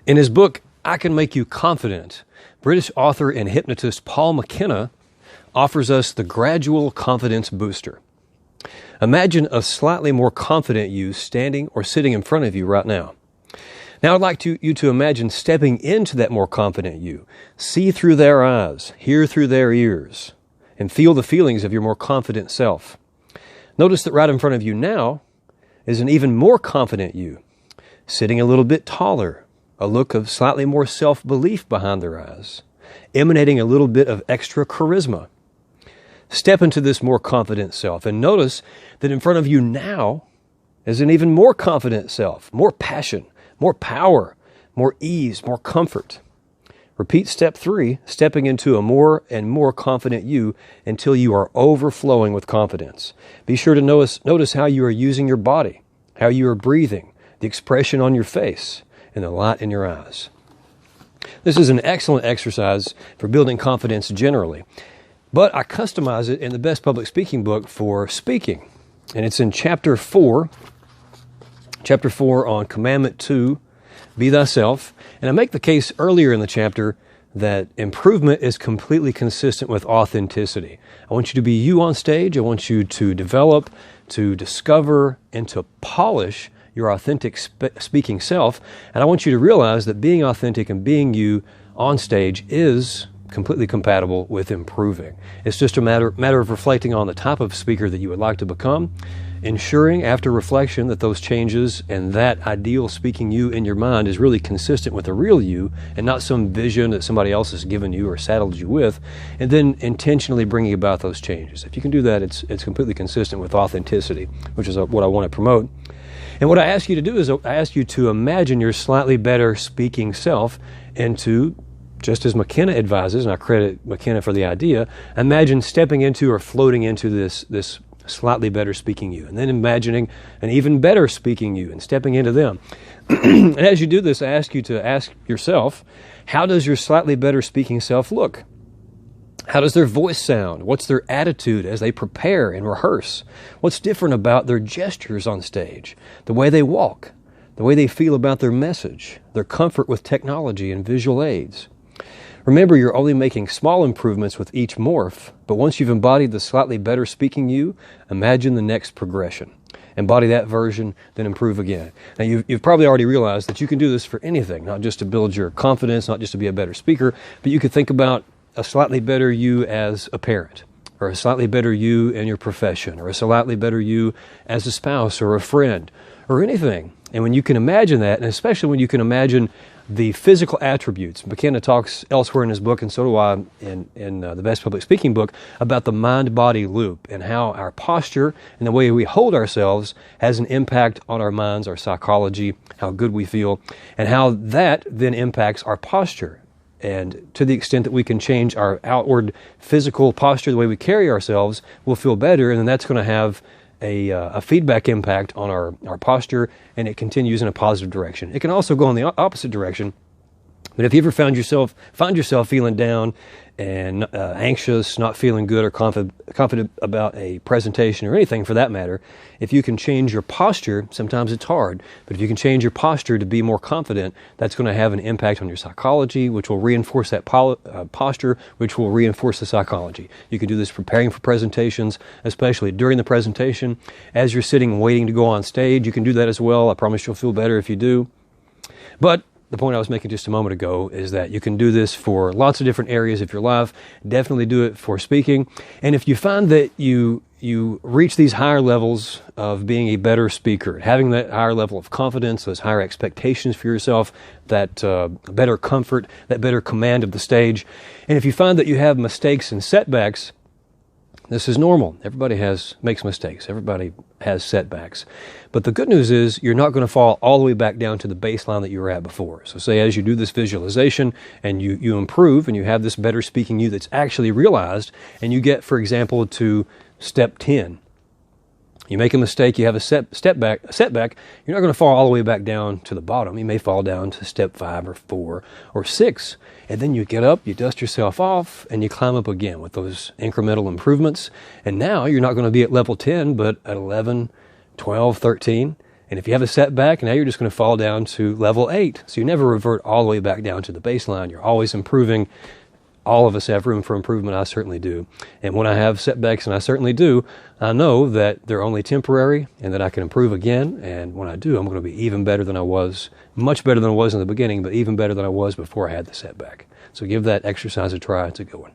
In his book, I Can Make You Confident, British author and hypnotist Paul McKenna offers us the gradual confidence booster. Imagine a slightly more confident you standing or sitting in front of you right now. Now I'd like you to imagine stepping into that more confident you. See through their eyes, hear through their ears, and feel the feelings of your more confident self. Notice that right in front of you now is an even more confident you, sitting a little bit taller, a look of slightly more self-belief behind their eyes, emanating a little bit of extra charisma. Step into this more confident self and notice that in front of you now is an even more confident self, more passion, more power, more ease, more comfort. Repeat step 3, stepping into a more and more confident you until you are overflowing with confidence. Be sure to notice how you are using your body, how you are breathing, the expression on your face, and the light in your eyes. This is an excellent exercise for building confidence generally, but I customize it in the Best Public Speaking book for speaking. And it's in chapter 4 on Commandment 2, Be Thyself. And I make the case earlier in the chapter that improvement is completely consistent with authenticity. I want you to be you on stage. I want you to develop, to discover, and to polish your authentic speaking self. And I want you to realize that being authentic and being you on stage is completely compatible with improving. It's just a matter of reflecting on the type of speaker that you would like to become, ensuring after reflection that those changes and that ideal speaking you in your mind is really consistent with the real you and not some vision that somebody else has given you or saddled you with, and then intentionally bringing about those changes. If you can do that, it's completely consistent with authenticity, which is what I want to promote. And what I ask you to do is I ask you to imagine your slightly better speaking self and to, just as McKenna advises, and I credit McKenna for the idea, imagine stepping into or floating into this slightly better speaking you, and then imagining an even better speaking you and stepping into them. And as you do this, I ask you to ask yourself, how does your slightly better speaking self look? How does their voice sound? What's their attitude as they prepare and rehearse? What's different about their gestures on stage? The way they walk, the way they feel about their message, their comfort with technology and visual aids. Remember, you're only making small improvements with each morph, but once you've embodied the slightly better speaking you, imagine the next progression. Embody that version, then improve again. Now, you've probably already realized that you can do this for anything, not just to build your confidence, not just to be a better speaker, but you could think about a slightly better you as a parent, or a slightly better you in your profession, or a slightly better you as a spouse or a friend, or anything. And when you can imagine that, and especially when you can imagine the physical attributes, McKenna talks elsewhere in his book, and so do I in the Best Public Speaking book, about the mind-body loop and how our posture and the way we hold ourselves has an impact on our minds, our psychology, how good we feel, and how that then impacts our posture. And to the extent that we can change our outward physical posture, the way we carry ourselves, we'll feel better, and then that's going to have a feedback impact on our posture, and it continues in a positive direction. It can also go in the opposite direction. But if you ever find yourself feeling down and anxious, not feeling good or confident about a presentation or anything for that matter, if you can change your posture, sometimes it's hard, but if you can change your posture to be more confident, that's going to have an impact on your psychology, which will reinforce that posture, which will reinforce the psychology. You can do this preparing for presentations, especially during the presentation. As you're sitting waiting to go on stage, you can do that as well. I promise you'll feel better if you do. But the point I was making just a moment ago is that you can do this for lots of different areas of your life. Definitely do it for speaking. And if you find that you reach these higher levels of being a better speaker, having that higher level of confidence, those higher expectations for yourself, that better comfort, that better command of the stage, and if you find that you have mistakes and setbacks, this is normal. Everybody makes mistakes. Everybody has setbacks. But the good news is you're not going to fall all the way back down to the baseline that you were at before. So say as you do this visualization and you improve and you have this better speaking you that's actually realized, and you get, for example, to step 10. You make a mistake, you have a setback, you're not going to fall all the way back down to the bottom. You may fall down to step 5 or 4 or 6. And then you get up, you dust yourself off, and you climb up again with those incremental improvements. And now you're not going to be at level 10, but at 11, 12, 13. And if you have a setback, now you're just going to fall down to level 8. So you never revert all the way back down to the baseline. You're always improving. All of us have room for improvement. I certainly do. And when I have setbacks, and I certainly do, I know that they're only temporary and that I can improve again. And when I do, I'm going to be even better than I was, much better than I was in the beginning, but even better than I was before I had the setback. So give that exercise a try. It's a good one.